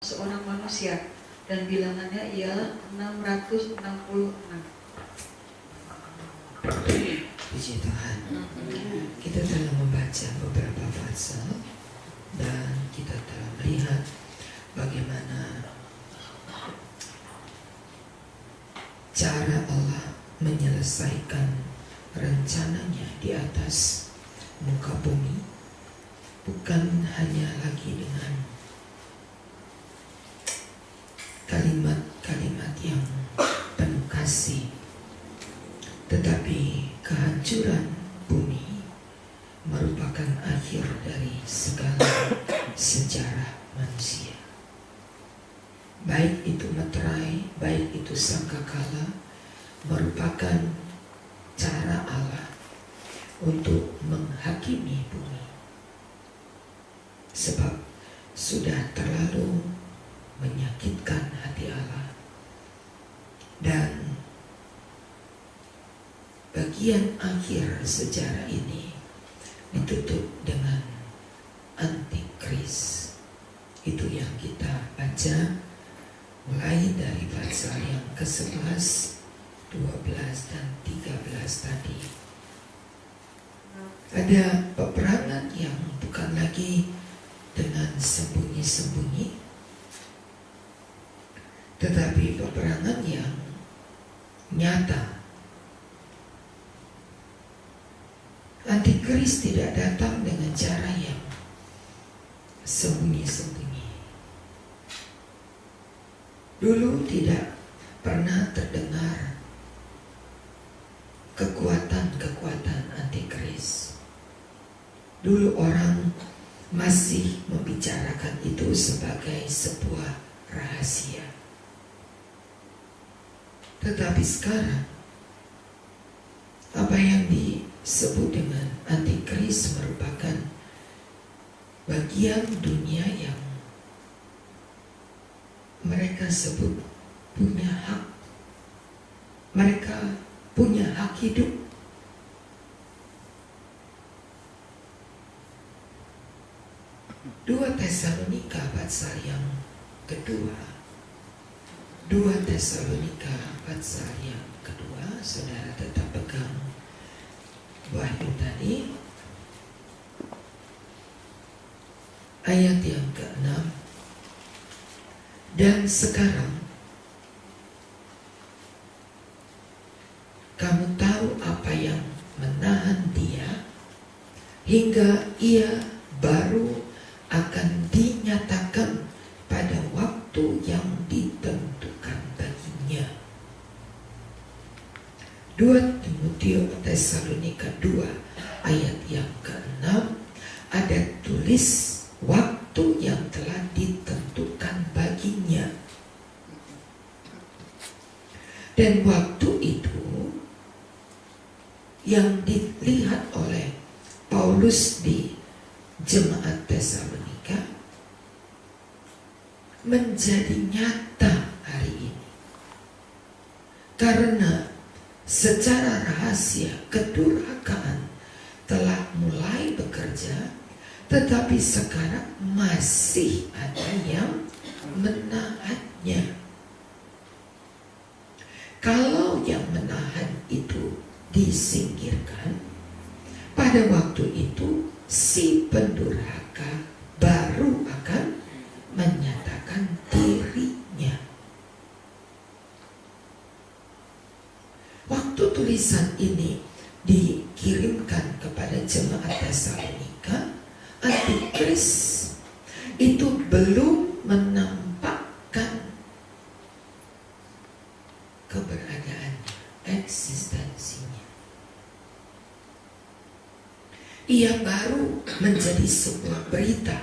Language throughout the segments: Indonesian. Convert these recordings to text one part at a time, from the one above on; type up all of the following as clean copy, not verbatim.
seorang manusia, dan bilangannya ialah 666. Puji Tuhan. Kita telah membaca beberapa pasal dan kita telah melihat bagaimana cara Allah menyelesaikan rencananya di atas muka bumi, bukan hanya lagi dengan kalimat-kalimat yang penuh kasih, tetapi kehancuran bumi merupakan akhir dari segala sejarah manusia. Baik itu meterai, baik itu sangkakala, merupakan cara Allah untuk menghakimi bumi. Sebab sudah terlalu menyakitkan hati Allah. Dan bagian akhir sejarah ini ditutup dengan antikris. Itu yang kita baca mulai dari pasal yang ke-11, 12 dan 13 tadi. Ada peperangan yang bukan lagi dengan sembunyi-sembunyi, tetapi peperangan yang nyata. Antikris tidak datang dengan cara yang sembunyi-sembunyi. Dulu tidak pernah terdengar kekuatan-kekuatan antikris. Dulu orang masih membicarakan itu sebagai sebuah rahasia. Tetapi sekarang apa yang disebut dengan antikris merupakan bagian dunia yang mereka sebut punya hak. Mereka punya hak hidup. Dua Tesalonika pasal yang kedua. 2 Tesalonika pasal yang kedua, saudara tetap pegang Wahyu tadi. Ayat yang ke-6. Dan sekarang kamu tahu apa yang menahan dia hingga ia baru akan dinyatakan pada waktu yang ditentukan baginya. 2 Tesalonika 2 ayat yang ke-6 ada tulis waktu yang telah ditentukan baginya. Dan waktu itu yang dilihat oleh Paulus di jemaat Tesalonika menjadi nyata hari ini. Karena secara rahasia kedurhakaan telah mulai bekerja, tetapi sekarang masih ada yang menahannya. Kalau yang menahan itu disingkirkan, pada waktu itu si pendurhaka baru akan menyatakan dirinya. Waktu tulisan ini dikirimkan kepada jemaat Tesalonika, antikris itu belum menampakkan keberadaannya, eksistensinya. Ia baru menjadi sebuah berita,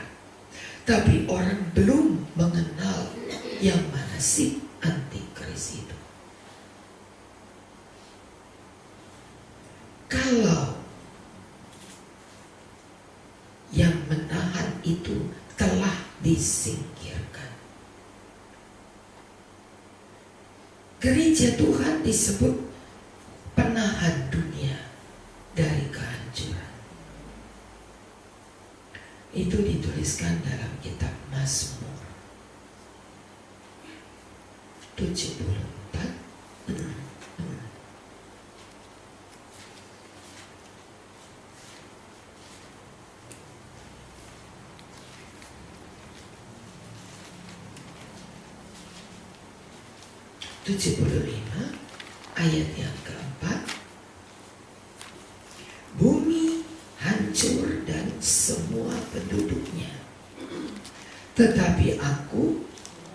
tapi orang belum mengenal yang mana sih antikris itu. Kalau yang menahan itu telah disingkirkan, gereja Tuhan disebut penahan dunia dari kehancuran. Itu dituliskan dalam kitab Mazmur. 74. Ayat yang keempat. Bumi hancur dan semua penduduknya, tetapi aku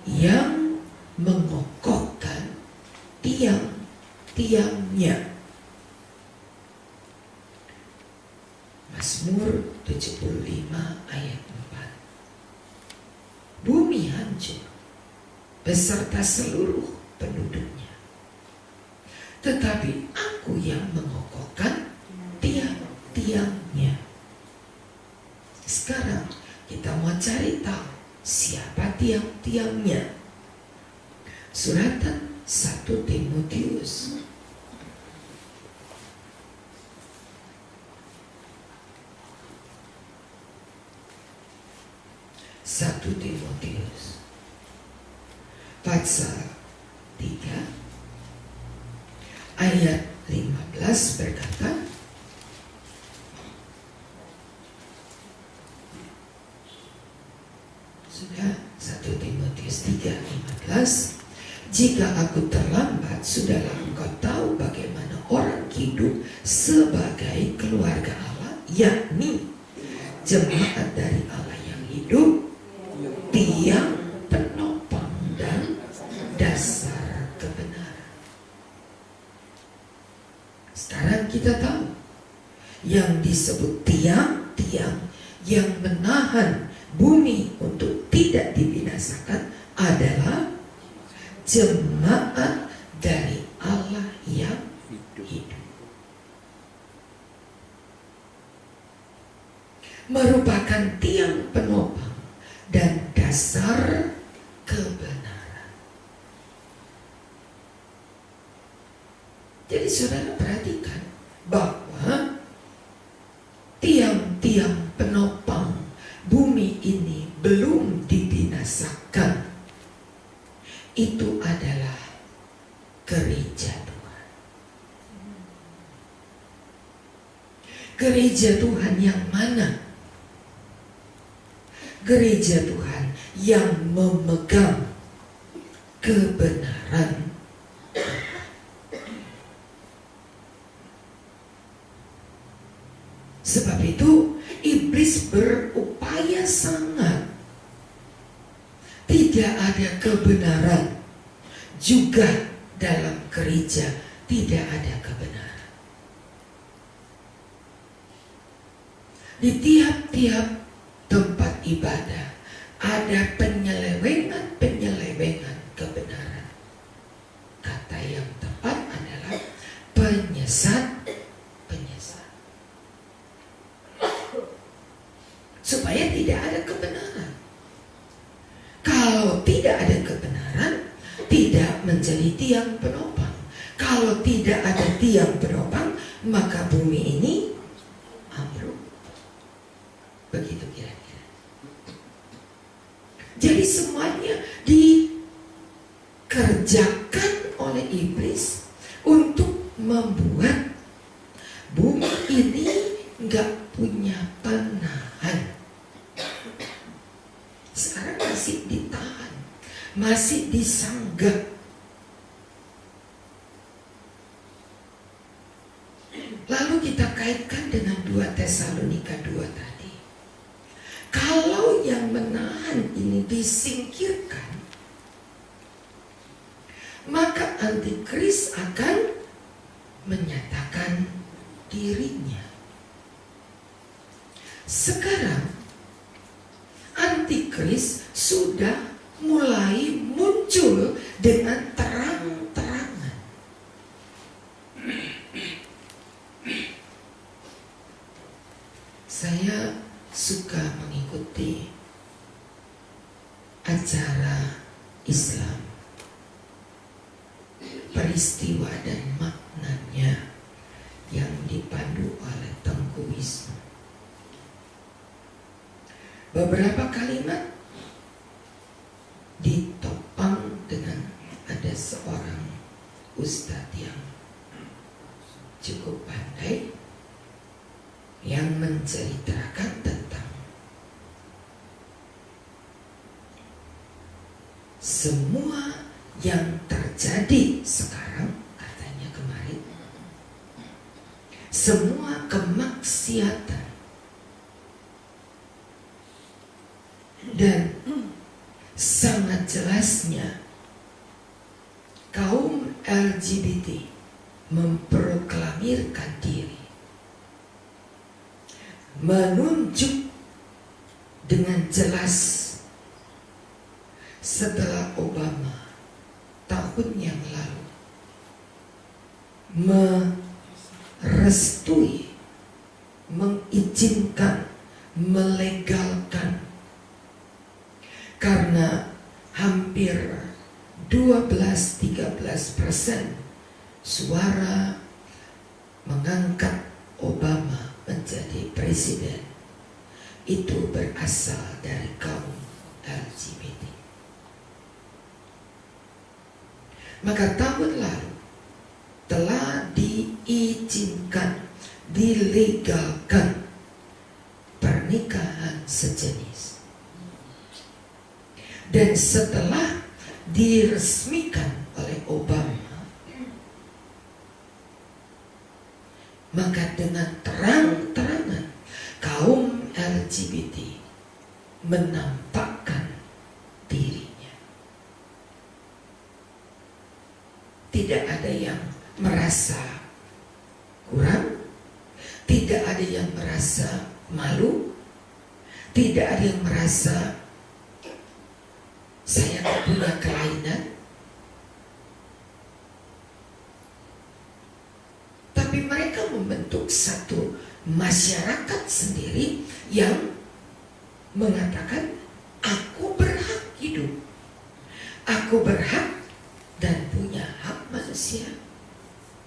yang mengokohkan tiang-tiangnya. Mazmur 75 ayat 4. Bumi hancur beserta seluruh penduduknya, tetapi aku yang mengokohkan tiang-tiangnya. Sekarang kita mau cari tahu siapa tiang-tiangnya. Suratan 1 Timotius. 1 Timotius pasal 3 ayat 15 berkata, sudah 1 Timotius 3:15, jika aku terlambat, sudahlah engkau tahu bagaimana orang hidup sebagai keluarga Allah, yakni jemaat dari Allah yang hidup, tiang penopang dan dasar kebenaran. Sekarang kita tahu yang disebut tiang-tiang yang menahan bumi untuk tidak dibinasakan adalah jemaat dari Allah yang hidup. Merupakan tiang penopang dan dasar kebenaran. Jadi saudara perhatikan bahwa tiang-tiang penopang bumi ini belum dibinasakan. Itu adalah gereja Tuhan. Gereja Tuhan yang mana? Gereja Tuhan yang memegang kebenaran. Sebab itu iblis berupaya sangat. Tidak ada kebenaran. Juga dalam gereja tidak ada kebenaran. Di tiap-tiap tempat ibadah ada penyelewengan kebenaran. Kata yang tepat adalah penyesat. Supaya tidak ada kebenaran. Kalau tidak ada kebenaran, tidak menjadi tiang penopang. Kalau tidak ada tiang penopang, maka bumi ini ambruk. Begitu kira-kira. Jadi semuanya dikerjakan oleh iblis untuk membuat bumi ini nggak punya penahan. Sekarang masih ditahan, masih disanggah. Lalu kita kaitkan dengan 2 Tesalonika 2 tadi. Kalau yang menahan ini disingkirkan, maka antikris akan menyatakan dirinya. Sekarang antikris sudah mulai muncul dengan terang-terangan. Saya suka mengikuti acara Islam, peristiwa dan maknanya yang dipandu oleh Tengku Wisnu. Beberapa kalimat ditopang dengan ada seorang ustadz yang cukup pandai yang menceritakan tentang semua yang terjadi sekarang, katanya kemarin, semua kemaksiatan dan sangat jelasnya kaum LGBT memproklamirkan diri, menunjuk dengan jelas setelah Obama tahun yang lalu merestui, mengizinkan, melegalkan, karena hampir 12-13% suara mengangkat Obama menjadi presiden itu berasal dari kaum LGBT. Maka tahun lalu telah diizinkan, dilegalkan pernikahan sejenis. Dan setelah diresmikan oleh Obama, maka dengan terang-terangan kaum LGBT menampakkan dirinya. Tidak ada yang merasa kurang, tidak ada yang merasa malu, tidak ada yang merasa saya tak punya kelainan. Tapi mereka membentuk satu masyarakat sendiri yang mengatakan, aku berhak hidup, aku berhak dan punya hak manusia,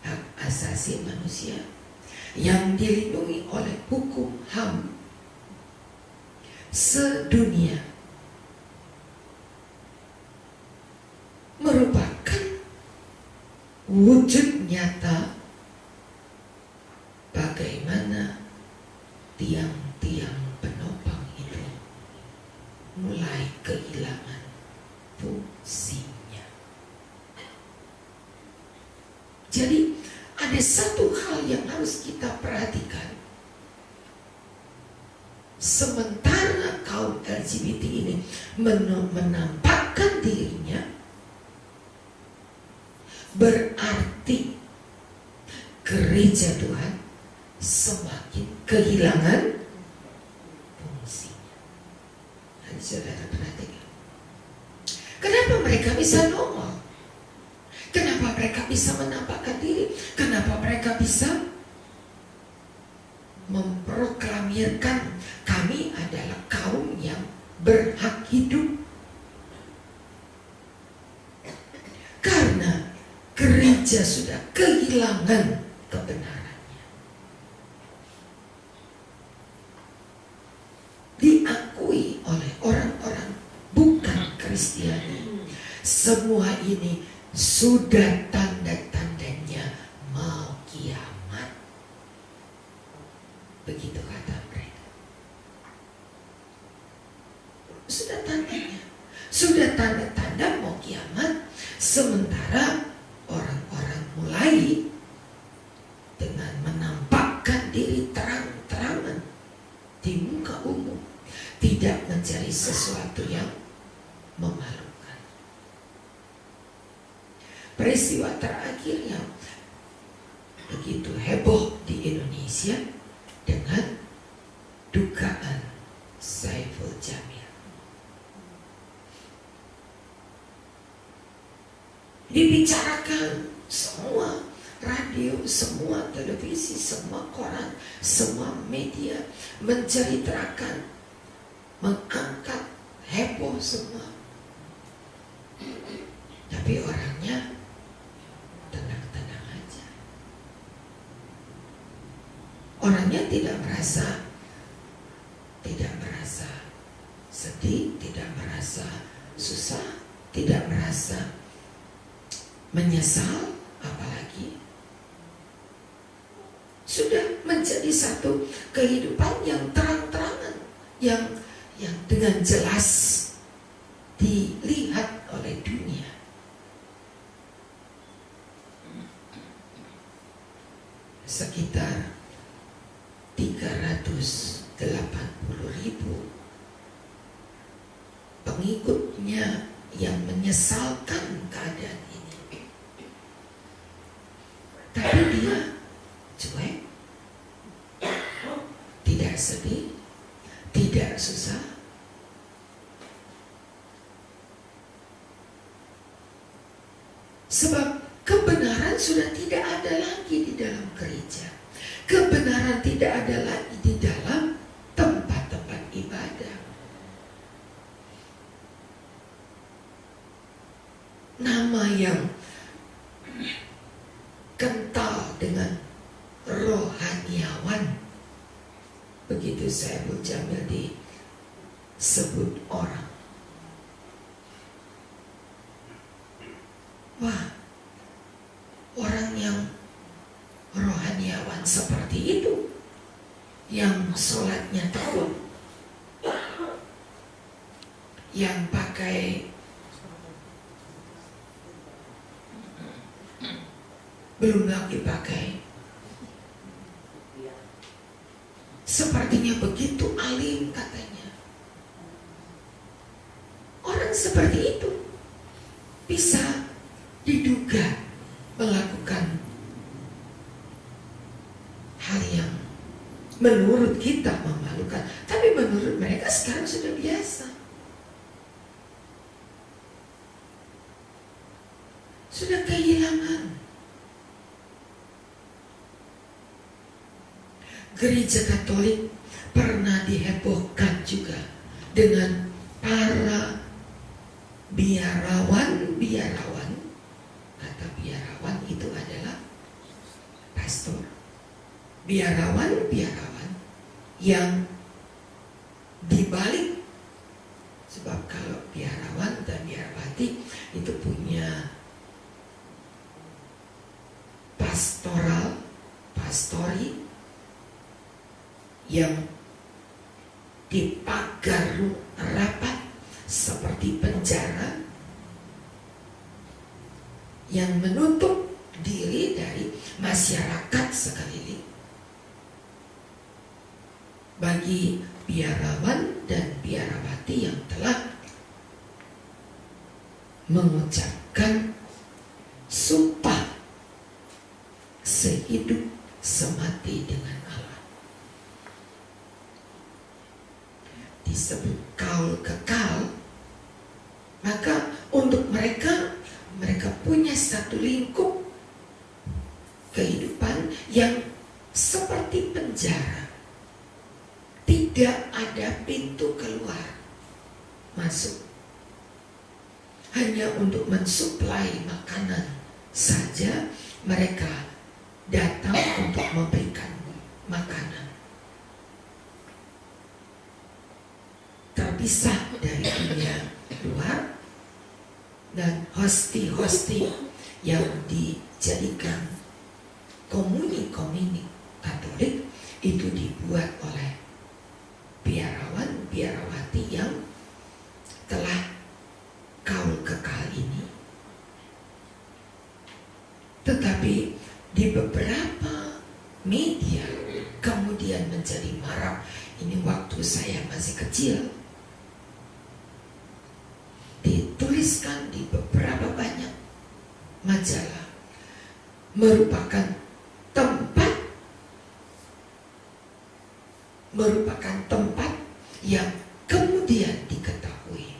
hak asasi manusia yang dilindungi oleh hukum HAM sedunia, merupakan wujud nyata bagaimana tiang-tiang penopang itu mulai kehilangan fungsinya. Jadi ada satu hal yang harus kita perhatikan. Sementara kaum LGBT ini menampakkan dirinya, berarti gereja Tuhan semakin kehilangan fungsinya. Dan saudara perhatikan, kenapa mereka bisa nongol? Kenapa mereka bisa menampakkan diri? Kenapa mereka bisa memproklamirkan kami adalah kaum yang berhak hidup? Karena gereja sudah kehilangan kebenarannya. Diakui oleh orang-orang bukan Kristiani. Semua ini sudah tanda-tandanya mau kiamat. Begitu kata mereka. Sudah tandanya, sudah tanda-tanda mau kiamat. Sementara orang-orang mulai dengan menampakkan diri terang-terangan di muka umum, tidak mencari sesuatu yang memalukan. Peristiwa terakhir yang begitu heboh di Indonesia dengan dugaan Saiful Jamil. Dibicarakan semua radio, semua televisi, semua koran, semua media menceritakan, mengangkat, heboh semua. Tapi orangnya tenang-tenang aja. Orangnya tidak merasa sedih, tidak merasa susah, tidak merasa menyesal, apalagi sudah menjadi satu kehidupan yang terang-terangan, yang dengan jelas dilihat oleh dunia. Sekitar 380.000 pengikutnya yang menyesalkan keadaan ini. Tapi dia cuek, tidak sedih, tidak susah. Sebab kebenaran sudah tidak ada lagi di dalam gereja. Kebenaran tidak ada lagi di dalam tempat-tempat ibadah. Nama yang kental dengan rohaniawan, begitu Saiful Jamil disebut orang. Wah, orang yang rohaniawan seperti itu, yang sholatnya tekun, yang pakai belum lagi pakai, sepertinya begitu alim katanya. Orang seperti itu bisa diduga melakukan hal yang menurut kita memalukan, tapi menurut mereka sekarang sudah biasa, sudah kehilangan. Gereja Katolik pernah dihebohkan juga dengan para biarawan. Kata biarawan itu adalah pastor. Biarawan yang dibalik, sebab kalau biarawan dan biarawati itu punya pastori yang dipagar rapat seperti penjara, yang menutup diri dari masyarakat sekeliling. Bagi biarawan dan biarawati yang telah mengucapkan sumpah sehidup semati dengan Allah, disebut kaul kekal, maka untuk mereka punya satu lingkup kehidupan yang seperti penjara. Tidak ada pintu keluar masuk, hanya untuk mensuplai makanan saja mereka datang untuk memberikan makanan. Terpisah dari dunia luar, dan hosti-hosti yang dijadikan komuni Katolik itu dibuat oleh biarawan biarawati yang telah kaul kekal ini. Tetapi di beberapa media kemudian menjadi marak. Ini waktu saya masih kecil, dituliskan di beberapa banyak majalah, merupakan tempat yang kemudian diketahui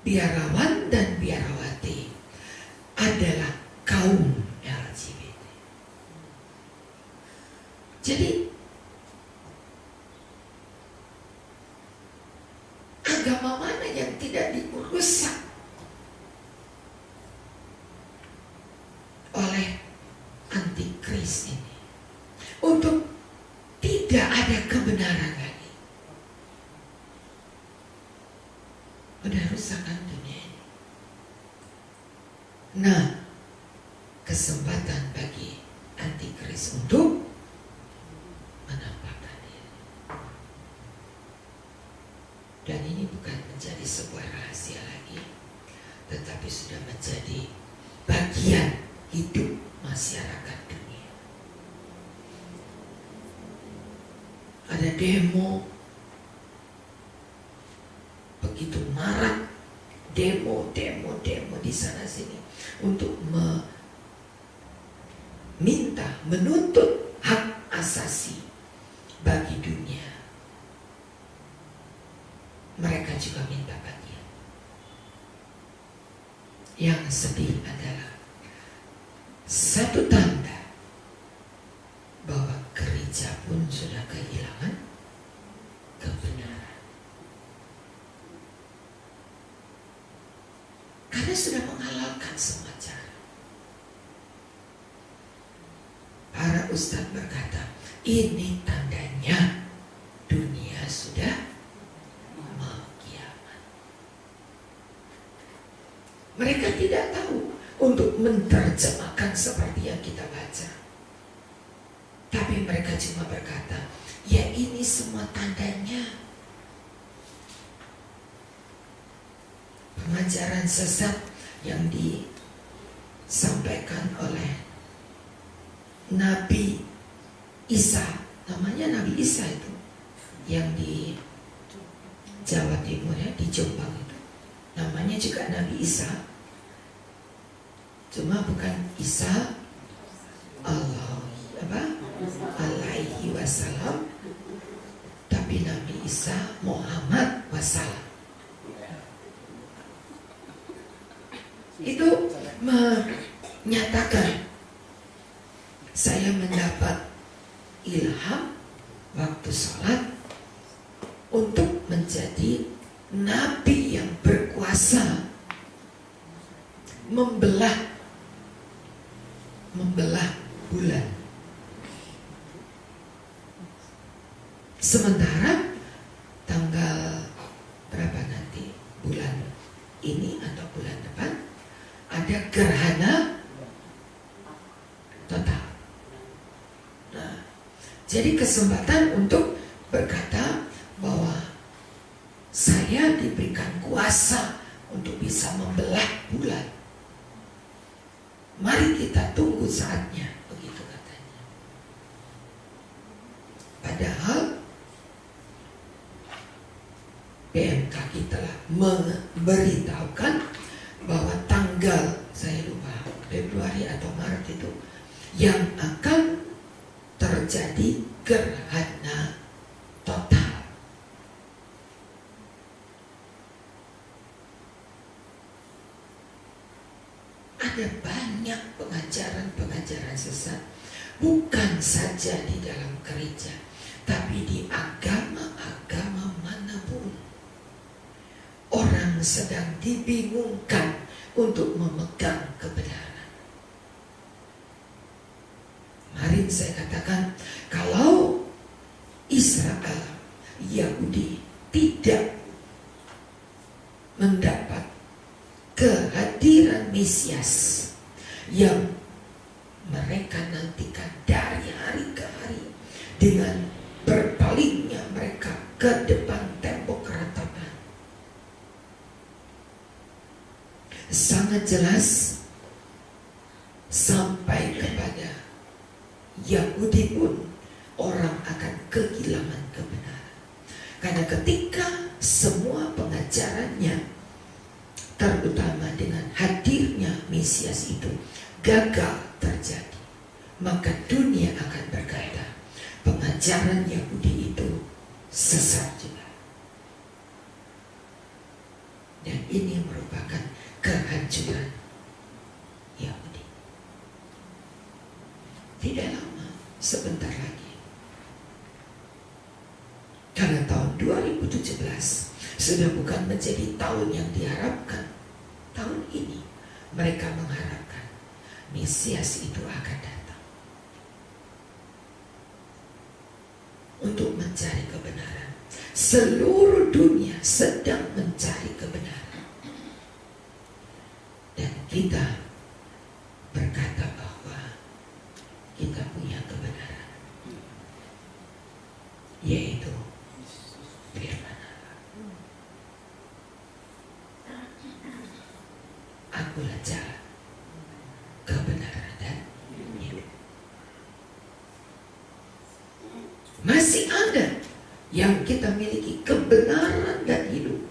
biarawan dan biarawati adalah kaum LGBT. Jadi agama mana yang tidak dirusak oleh antikris ini, untuk tidak ada kebenaran lagi? Udah rusak kan dunia ini. Nah, kesempatan bagi antikris untuk menampakkan diri. Dan ini bukan menjadi sebuah rahasia lagi, tetapi sudah menjadi bagian hidup masyarakat dunia. Ada demo, begitu marak demo di sana sini untuk menuntut hak asasi bagi dunia. Mereka juga minta bagian. Yang sedih adalah satu tanda bahwa gereja pun sudah kehilangan kebenaran. Karena sudah menghalalkan semua cara. Para ustadz berkata, ini tandanya dunia sudah mau kiamat. Mereka tidak tahu untuk menerjemahkan seperti yang kita baca. Tapi mereka cuma berkata, ya ini semua tandanya. Pengajaran sesat yang disampaikan oleh Nabi Isa, namanya Nabi Isa itu, yang di Jawa Timur ya, di Jombang itu, namanya juga Nabi Isa, cuma bukan Isa alaihi wasallam, tapi Nabi Isa Muhammad wasallam. Itu menyatakan, saya mendapat ilham waktu sholat untuk menjadi nabi yang berkuasa membelah bulan. Sementara tanggal berapa nanti, bulan ini atau bulan depan, ada gerhana total. Nah, jadi kesempatan untuk berkata bahwa saya diberikan kuasa untuk bisa membelah bulan. Mari kita tunggu saatnya, begitu katanya. Padahal BMKG telah memberitahukan bahwa tanggal, saya lupa, Februari atau Maret itu, yang akan terjadi gerhana total. Ada banyak pengajaran sesat, bukan saja di dalam gereja, tapi di agama-agama manapun. Orang sedang dibingungkan untuk memegang kebenaran. Kemarin saya katakan, kalau Israel, Yahudi tidak mendapat kehadiran Mesias yang mereka nantikan dari hari ke hari, dengan berpalingnya mereka ke depan tembok ratapan, sangat jelas sampai kepada Yahudi pun orang akan kehilangan kebenaran. Karena ketika semua pengajarannya, terutama dengan hadirnya Mesias itu, gagal terjadi, maka dunia akan berkata pengajaran Yahudi itu sesat juga. Dan ini merupakan kehancuran Yahudi. Tidak lama, sebentar lagi, karena tahun 2017 sudah bukan menjadi tahun yang diharapkan. Tahun ini mereka mengharapkan Mesias itu akan datang untuk mencari kebenaran. Seluruh dunia sedang mencari kebenaran, dan kita kita punya kebenaran, yaitu firman Allah. Akulah jalan, kebenaran dan hidup. Masih ada yang kita miliki kebenaran dan hidup.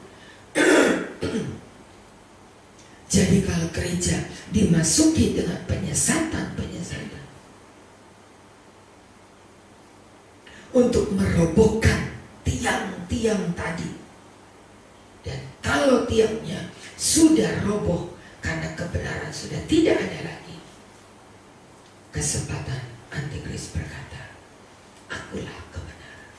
Jadi kalau gereja dimasuki dengan penyesatan untuk merobohkan tiang-tiang tadi, dan kalau tiangnya sudah roboh karena kebenaran sudah tidak ada lagi, kesempatan antikris berkata, akulah kebenaran.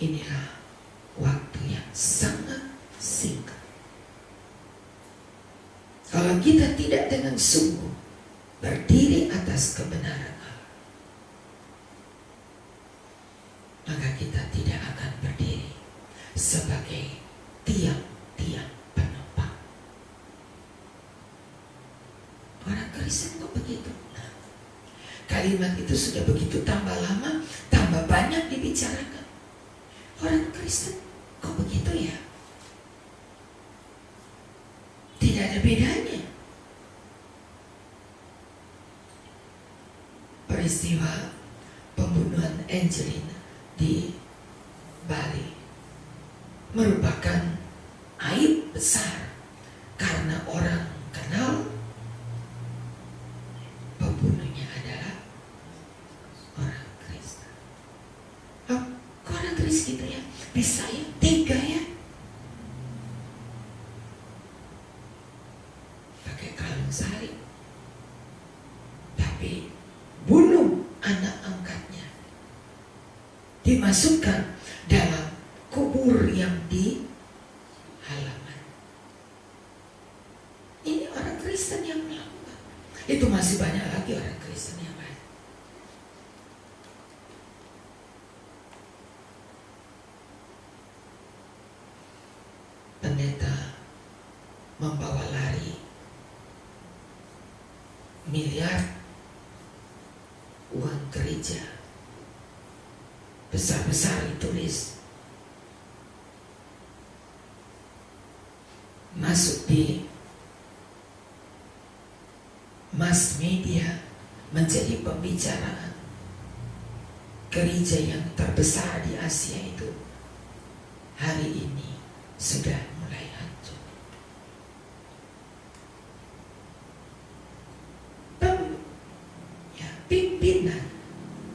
Inilah waktu yang sangat singkat. Kalau kita tidak dengan sungguh berdiri atas kebenaran Allah, maka kita tidak akan berdiri sebagai tiang-tiang penopang. Orang Kristen kok begitu? Nah, kalimat itu sudah begitu tambah lama, tambah banyak dibicarakan. Orang Kristen kok begitu ya? Tidak ada bedanya. Peristiwa pembunuhan Angelina di Bali merupakan aib besar karena orang kenal pembunuhnya adalah orang Kristen. Oh, kok orang Kristen gitu ya? Bisa ya? Tega ya? Salib, tapi bunuh anak angkatnya, dimasukkan dalam kubur yang di halaman. Ini orang Kristen yang melakukan. Itu masih banyak lagi orang Kristen yang lain. Pendeta membawa lari miliar uang gereja, besar-besar ditulis, masuk di mass media, menjadi pembicaraan. Gereja yang terbesar di Asia itu hari ini sudah mulai hancur.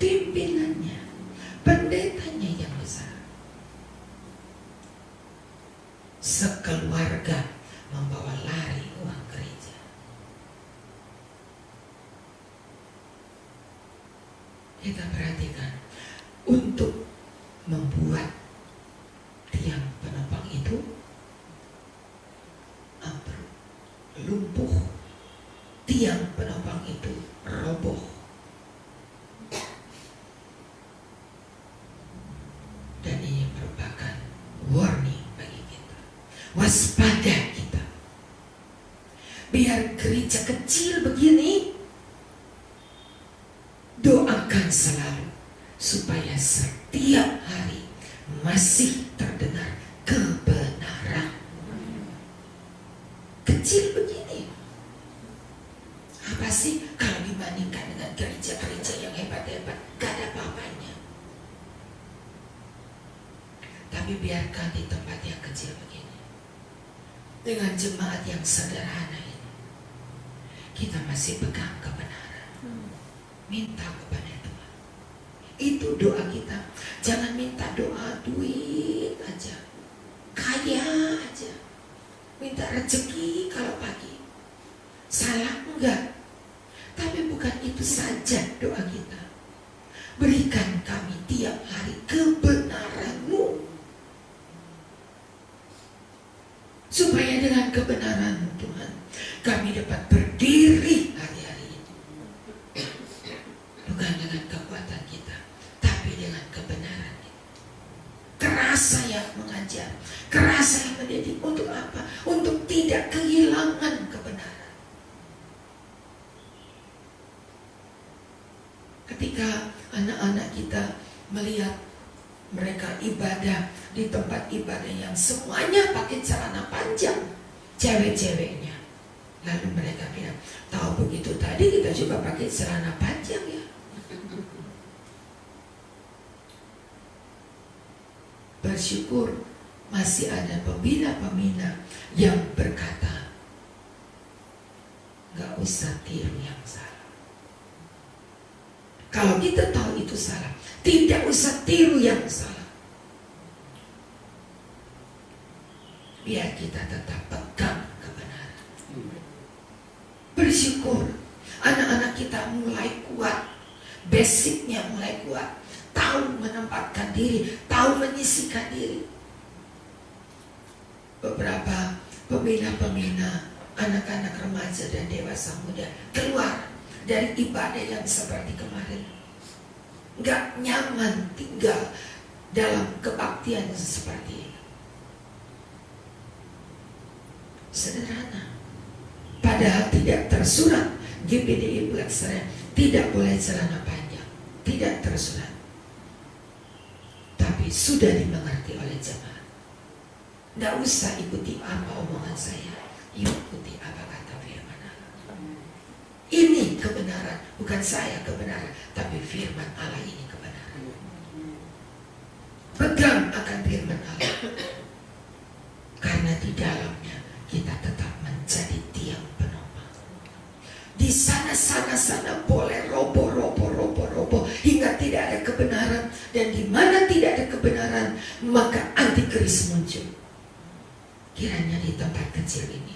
Pimpinannya, pendetanya yang besar, sekeluarga membawa lari uang gereja. Kita perhatikan, untuk membuat tiang penopang itu ambruk, lumpuh, tiang penopang itu roboh. Dan ini merupakan warning bagi kita, waspada kita. Biar gereja kecil begini, doakan selalu supaya setiap hari masih terdengar kebenaran. Kecil begini, apa sih kalau dibandingkan dengan gereja-gereja yang hebat-hebat? Gak ada apa-apanya. Tapi biarkan di tempat yang kecil begini, dengan jemaat yang sederhana ini, kita masih pegang kebenaran. Minta kepada Tuhan. Itu doa kita. Jangan minta doa duit aja, kaya aja, minta rezeki kalau pagi. Salah enggak? Tapi bukan itu saja doa kita. Berikan kami tiap hari kebenaran-Mu, supaya dengan kebenaran Tuhan kami dapat berdiri hari-hari ini. Bukan dengan kekuatan kita, tapi dengan kebenaran kita. Kerasa yang mengajar, kerasa yang mendidik. 'Untuk apa?' Untuk tidak kehilangan kebenaran. ketika anak-anak kita melihat mereka ibadah di tempat ibadah yang semuanya pakai celana panjang, cewek-ceweknya. Lalu mereka bilang, tahu begitu tadi kita juga pakai celana panjang ya. Bersyukur masih ada pembina-pembina yang berkata, gak usah tiru yang salah. Kalau kita tahu itu salah, tidak usah tiru yang salah. Biar kita tetap pegang kebenaran. Bersyukur anak-anak kita mulai kuat, basicnya mulai kuat, tahu menempatkan diri, tahu menyisihkan diri. Beberapa pembina-pembina, anak-anak remaja dan dewasa muda keluar dari ibadah yang seperti kemarin. Gak nyaman tinggal dalam kebaktian seperti ini. Sederhana. Padahal tidak tersurat GPDI Pelaksana tidak boleh celana panjang. Tidak tersurat. Tapi sudah dimengerti oleh jemaat. Tidak usah ikuti apa omongan saya, ikuti apa kata firman Allah. Ini kebenaran, bukan saya kebenaran, tapi firman Allah ini kebenaran. Pegang akan firman Allah, karena di dalamnya kita tetap menjadi tiang penopang. Di sana boleh roboh hingga tidak ada kebenaran, dan di mana tidak ada kebenaran maka antikris muncul. Kiranya di tempat kecil ini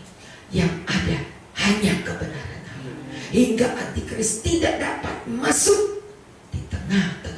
yang ada hanya kebenaran Allah, hingga antikris tidak dapat masuk di tengah-tengah